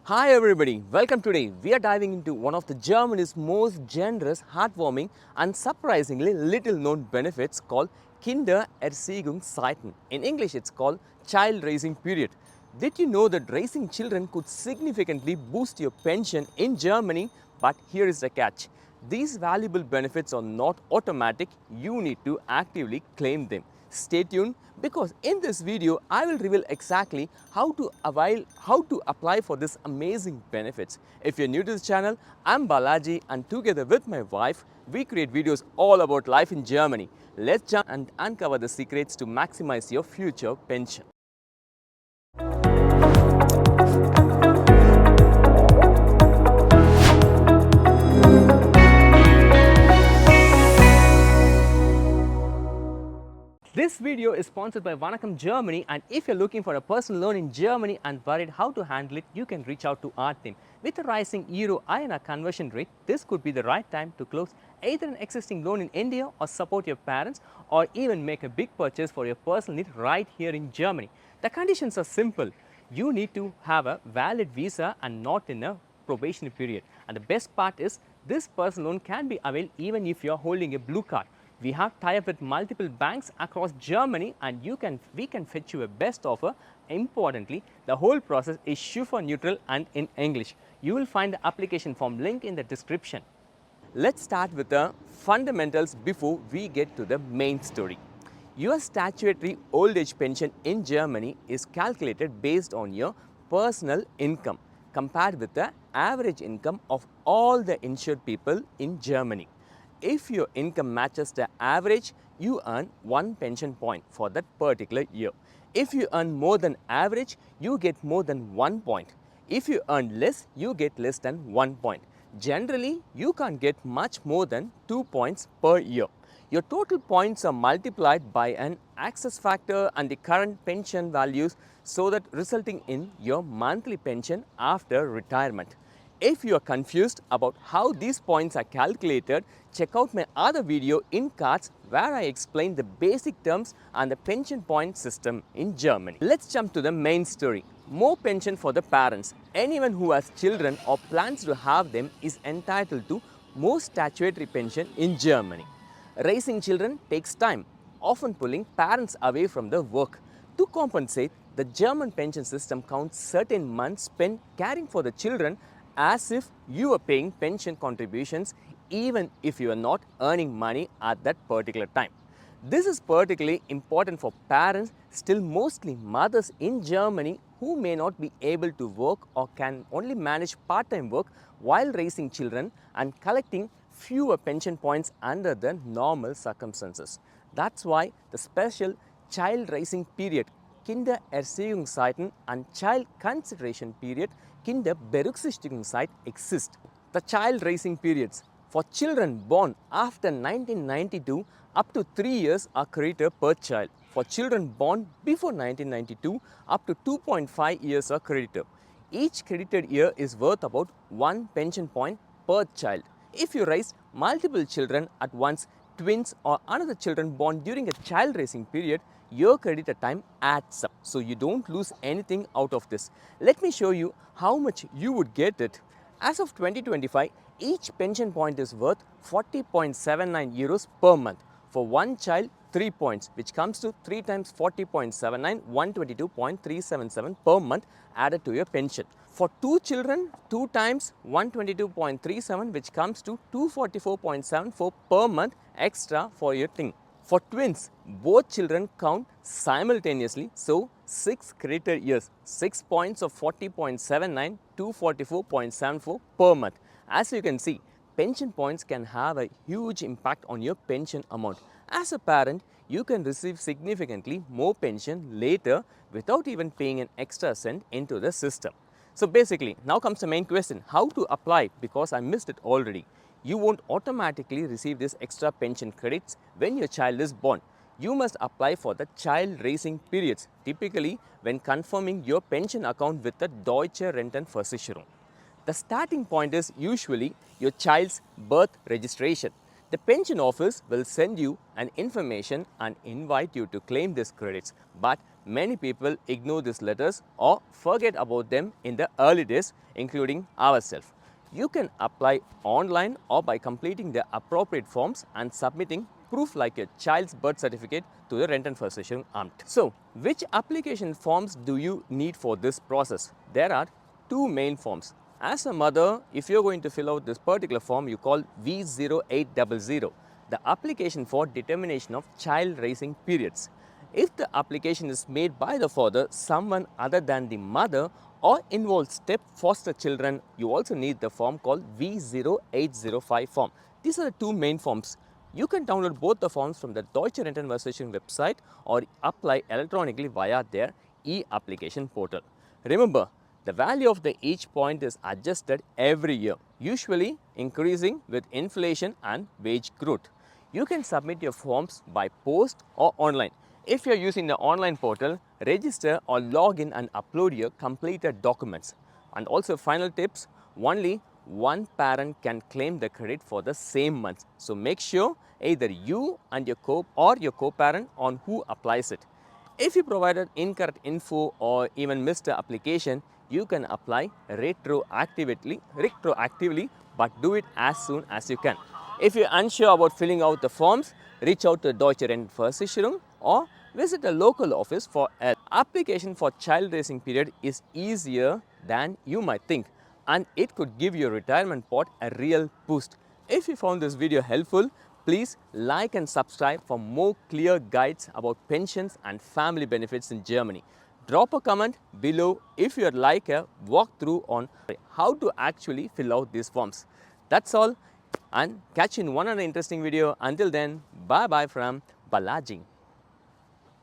Hi everybody, welcome today. We are diving into one of the Germany's most generous, heartwarming and surprisingly little known benefits called Kindererziehungszeiten. In English it's called child raising period. Did you know that raising children could significantly boost your pension in Germany? But here is the catch. These valuable benefits are not automatic, you need to actively claim them. Stay tuned because in this video I will reveal exactly how to apply for this amazing benefits. If you're new to this channel, I'm Balaji and together with my wife we create videos all about life in Germany. Let's jump and uncover the secrets to maximize your future pension. This video is sponsored by Vanakkam, Germany, and if you're looking for a personal loan in Germany and worried how to handle it, you can reach out to our team. With a rising Euro-INR conversion rate, this could be the right time to close either an existing loan in India or support your parents or even make a big purchase for your personal need right here in Germany. The conditions are simple. You need to have a valid visa and not in a probationary period. And the best part is this personal loan can be availed even if you are holding a blue card. We have tie-up with multiple banks across Germany and we can fetch you a best offer. Importantly, the whole process is chauffeur neutral and in English. You will find the application form link in the description. Let's start with the fundamentals before we get to the main story. Your statutory old age pension in Germany is calculated based on your personal income compared with the average income of all the insured people in Germany. If your income matches the average, you earn 1 pension point for that particular year. If you earn more than average, you get more than 1 point. If you earn less, you get less than 1 point. Generally, you can't get much more than 2 points per year. Your total points are multiplied by an access factor and the current pension values, so that resulting in your monthly pension after retirement. If you are confused about how these points are calculated, check out my other video in cards where I explain the basic terms and the pension point system in Germany. Let's jump to the main story. More pension for the parents. Anyone who has children or plans to have them is entitled to more statutory pension in Germany. Raising children takes time, often pulling parents away from the work. To compensate, the German pension system counts certain months spent caring for the children as if you are paying pension contributions even if you are not earning money at that particular time. This is particularly important for parents, still mostly mothers in Germany, who may not be able to work or can only manage part-time work while raising children and collecting fewer pension points under the normal circumstances. That's why the special child raising period Kindererziehungszeiten and child consideration period Kinderberücksichtigungszeit exist. The child raising periods for children born after 1992 up to 3 years are credited per child. For children born before 1992 up to 2.5 years are credited. Each credited year is worth about 1 pension point per child. If you raise multiple children at once, twins or another children born during a child raising period, your credited time adds up, so you don't lose anything out of this. Let me show you how much you would get it. As of 2025, each pension point is worth 40.79 euros per month. For one child, 3 points, which comes to 3 times 40.79, 122.377 per month added to your pension. For 2 children, 2 times 122.37, which comes to 244.74 per month extra for your thing. For twins, both children count simultaneously, so 6 credited years, 6 points of 40.79, 244.74 per month. As you can see, pension points can have a huge impact on your pension amount. As a parent, you can receive significantly more pension later without even paying an extra cent into the system. So basically, now comes the main question, how to apply, because I missed it already. You won't automatically receive this extra pension credits when your child is born. You must apply for the child raising periods, typically when confirming your pension account with the Deutsche Rentenversicherung. The starting point is usually your child's birth registration. The pension office will send you an information and invite you to claim these credits. But many people ignore these letters or forget about them in the early days, including ourselves. You can apply online or by completing the appropriate forms and submitting proof like a child's birth certificate to the Rentenversicherung Amt. So, which application forms do you need for this process? There are two main forms. As a mother, if you're going to fill out this particular form, you call V0800, the application for determination of child raising periods. If the application is made by the father, someone other than the mother, or involves step foster children, you also need the form called V0805 form. These are the two main forms. You can download both the forms from the Deutsche Rentenversicherung website or apply electronically via their e-application portal. Remember, the value of each point is adjusted every year, usually increasing with inflation and wage growth. You can submit your forms by post or online. If you are using the online portal, register or log in and upload your completed documents. And also final tips, only one parent can claim the credit for the same month. So make sure either you and your co-parent on who applies it. If you provided incorrect info or even missed the application, you can apply retroactively, but do it as soon as you can. If you're unsure about filling out the forms, reach out to Deutsche Rentenversicherung or visit a local office for help. Application for child raising period is easier than you might think, and it could give your retirement pot a real boost. If you found this video helpful, please like and subscribe for more clear guides about pensions and family benefits in Germany. Drop a comment below if you would like a walkthrough on how to actually fill out these forms. That's all, and catch you in one other interesting video. Until then, bye bye from Balaji.